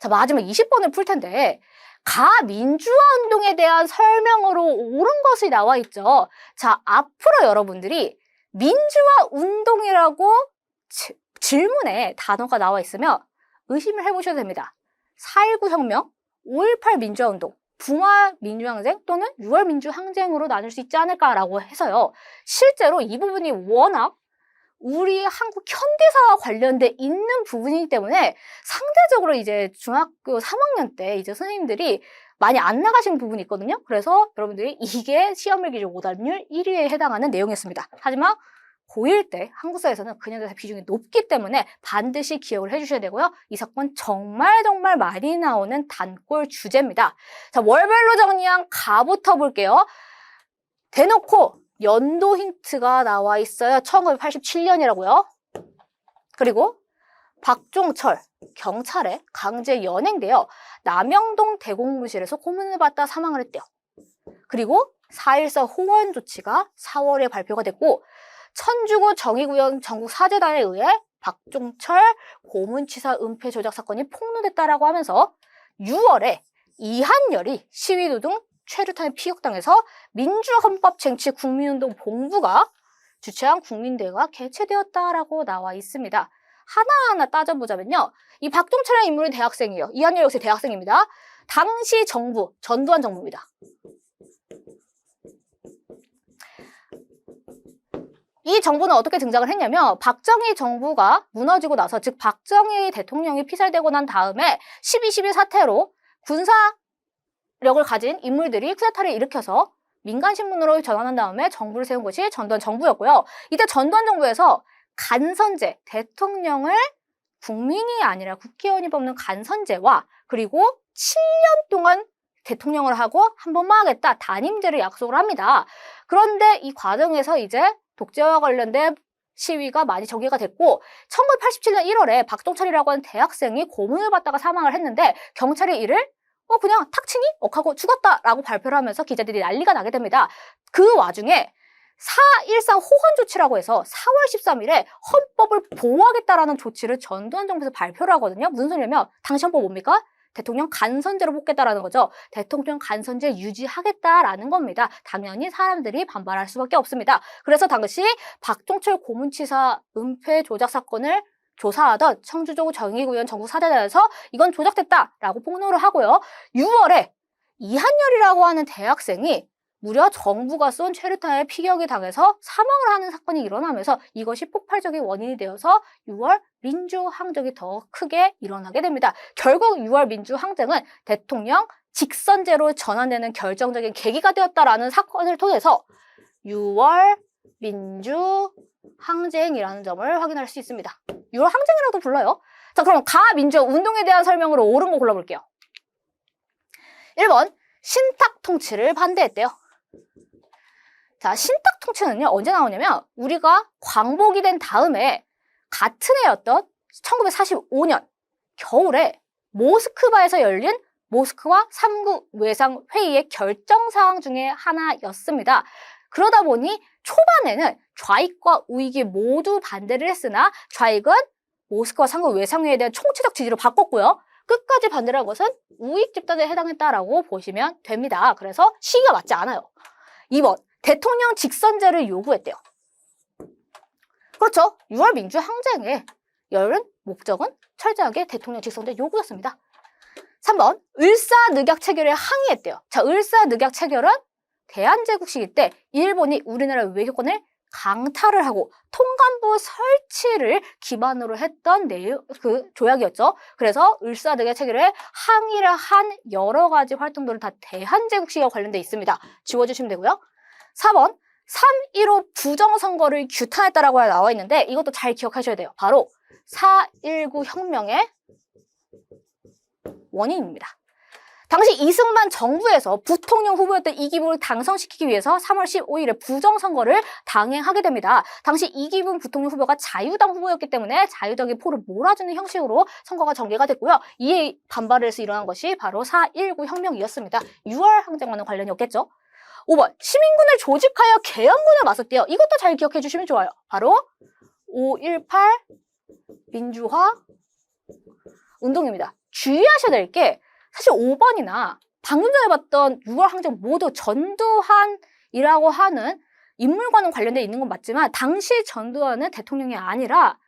자, 마지막 20번을 풀 텐데 가민주화 운동에 대한 설명으로 옳은 것이 나와 있죠. 자, 앞으로 여러분들이 민주화 운동이라고 질문에 단어가 나와 있으면 의심을 해보셔도 됩니다. 4.19 혁명, 5.18 민주화 운동, 붕화 민주항쟁 또는 6월 민주항쟁으로 나눌 수 있지 않을까라고 해서요. 실제로 이 부분이 워낙 우리 한국 현대사와 관련돼 있는 부분이기 때문에 상대적으로 이제 중학교 3학년 때 이제 선생님들이 많이 안 나가신 부분이 있거든요. 그래서 여러분들이 이게 시험일 기준 오답률 1위에 해당하는 내용이었습니다. 하지만 고1 때 한국사에서는 근현대사 비중이 높기 때문에 반드시 기억을 해주셔야 되고요. 이 사건 정말 많이 나오는 단골 주제입니다. 자, 월별로 정리한 가부터 볼게요. 대놓고 연도 힌트가 나와 있어요. 1987년이라고요. 그리고 박종철 경찰에 강제 연행되어 남영동 대공무실에서 고문을 받다 사망을 했대요. 그리고 4.14 호원 조치가 4월에 발표가 됐고 천주구 정의구현 전국사재단에 의해 박종철 고문치사 은폐 조작 사건이 폭로됐다라고 하면서 6월에 이한열이 시위노동 최루탄에 피격당해서 민주헌법쟁취 국민운동 본부가 주최한 국민대회가 개최되었다라고 나와 있습니다. 하나하나 따져보자면요. 이 박종철이라는 인물은 대학생이에요. 이한열 역시 대학생입니다. 당시 정부, 전두환 정부입니다. 이 정부는 어떻게 등장을 했냐면 박정희 정부가 무너지고 나서 즉 박정희 대통령이 피살되고 난 다음에 12.12 사태로 군사력을 가진 인물들이 쿠데타를 일으켜서 민간신문으로 전환한 다음에 정부를 세운 것이 전두환 정부였고요. 이때 전두환 정부에서 간선제, 대통령을 국민이 아니라 국회의원이 뽑는 간선제와 그리고 7년 동안 대통령을 하고 한 번만 하겠다 단임제를 약속을 합니다. 그런데 이 과정에서 이제 독재와 관련된 시위가 많이 전개가 됐고 1987년 1월에 박종철이라고 하는 대학생이 고문을 받다가 사망을 했는데 경찰이 이를 그냥 탁치니? 하고 죽었다라고 발표를 하면서 기자들이 난리가 나게 됩니다. 그 와중에 4.14 호헌 조치라고 해서 4월 13일에 헌법을 보호하겠다라는 조치를 전두환 정부에서 발표를 하거든요. 무슨 소리냐면 당시 헌법 뭡니까? 대통령 간선제로 뽑겠다라는 거죠. 대통령 간선제 유지하겠다라는 겁니다. 당연히 사람들이 반발할 수밖에 없습니다. 그래서 당시 박종철 고문치사 은폐 조작 사건을 조사하던 청주구 정의구현 전국사재단에서 이건 조작됐다라고 폭로를 하고요. 6월에 이한열이라고 하는 대학생이 무려 정부가 쏜 최루탄에 피격이 당해서 사망을 하는 사건이 일어나면서 이것이 폭발적인 원인이 되어서 6월 민주항쟁이 더 크게 일어나게 됩니다. 결국 6월 민주항쟁은 대통령 직선제로 전환되는 결정적인 계기가 되었다라는 사건을 통해서 6월 민주항쟁이라는 점을 확인할 수 있습니다. 6월 항쟁이라고도 불러요. 자, 그럼 가민주화 운동에 대한 설명으로 옳은 거 골라볼게요. 1번 신탁 통치를 반대했대요. 자, 신탁 통치는요, 언제 나오냐면 우리가 광복이 된 다음에 같은 해였던 1945년 겨울에 모스크바에서 열린 모스크바 3국 외상회의의 결정사항 중에 하나였습니다. 그러다 보니 초반에는 좌익과 우익이 모두 반대를 했으나 좌익은 모스크바 3국 외상회의에 대한 총체적 지지를 바꿨고요. 끝까지 반대를 한 것은 우익 집단에 해당했다라고 보시면 됩니다. 그래서 시기가 맞지 않아요. 2번, 대통령 직선제를 요구했대요. 그렇죠. 6월 민주항쟁에 열은 목적은 철저하게 대통령 직선제 요구였습니다. 3번, 을사늑약 체결에 항의했대요. 자, 을사늑약 체결은 대한제국 시기 때 일본이 우리나라 외교권을 강탈을 하고 통감부 설치를 기반으로 했던 그 조약이었죠. 그래서 을사늑약 체결에 항의를 한 여러 가지 활동들은 다 대한제국 시기와 관련돼 있습니다. 지워주시면 되고요. 4번, 3.15 부정선거를 규탄했다라고 나와 있는데 이것도 잘 기억하셔야 돼요. 바로 4.19 혁명의 원인입니다. 당시 이승만 정부에서 부통령 후보였던 이기붕을 당선시키기 위해서 3월 15일에 부정선거를 당행하게 됩니다. 당시 이기붕 부통령 후보가 자유당 후보였기 때문에 자유당의 포를 몰아주는 형식으로 선거가 전개가 됐고요. 이에 반발을 해서 일어난 것이 바로 4.19 혁명이었습니다. 6월 항쟁과는 관련이 없겠죠. 5번, 시민군을 조직하여 계엄군에 맞섰대요. 이것도 잘 기억해 주시면 좋아요. 바로 5.18 민주화 운동입니다. 주의하셔야 될 게 사실 5번이나 방금 전에 봤던 6월 항쟁 모두 전두환이라고 하는 인물과는 관련돼 있는 건 맞지만 당시 전두환은 대통령이 아니라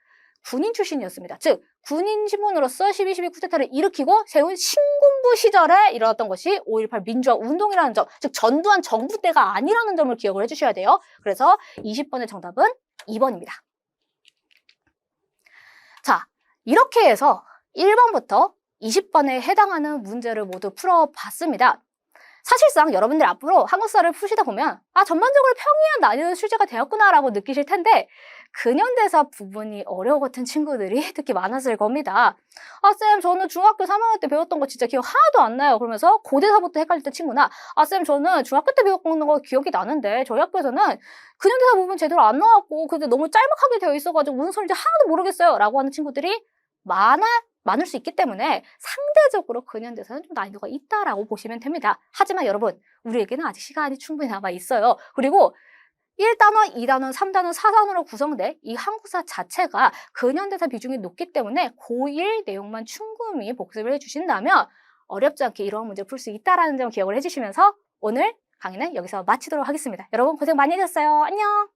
군인 출신이었습니다. 즉 군인 신분으로서 12.12 쿠데타를 일으키고 세운 신군부 시절에 일어났던 것이 5.18 민주화 운동이라는 점, 즉 전두환 정부 때가 아니라는 점을 기억을 해주셔야 돼요. 그래서 20번의 정답은 2번입니다. 자, 이렇게 해서 1번부터 20번에 해당하는 문제를 모두 풀어봤습니다. 사실상 여러분들 앞으로 한국사를 푸시다 보면 전반적으로 평이한 난이도 출제가 되었구나라고 느끼실 텐데 근현대사 부분이 어려웠던 친구들이 특히 많았을 겁니다. 쌤 저는 중학교 3학년 때 배웠던 거 진짜 기억 하나도 안 나요. 그러면서 고대사부터 헷갈렸던 친구나 쌤 저는 중학교 때 배웠던 거 기억이 나는데 저희 학교에서는 근현대사 부분 제대로 안 나왔고 근데 너무 짤막하게 되어 있어가지고 무슨 소리인지 하나도 모르겠어요 라고 하는 친구들이 많을 수 있기 때문에 상대적으로 근현대사는 좀 난이도가 있다라고 보시면 됩니다. 하지만 여러분 우리에게는 아직 시간이 충분히 남아 있어요. 그리고 1단원, 2단원, 3단원, 4단원으로 구성된 이 한국사 자체가 근현대사 비중이 높기 때문에 고1 내용만 충분히 복습을 해주신다면 어렵지 않게 이런 문제를 풀 수 있다는 점 기억을 해주시면서 오늘 강의는 여기서 마치도록 하겠습니다. 여러분 고생 많이 해주셨어요. 안녕!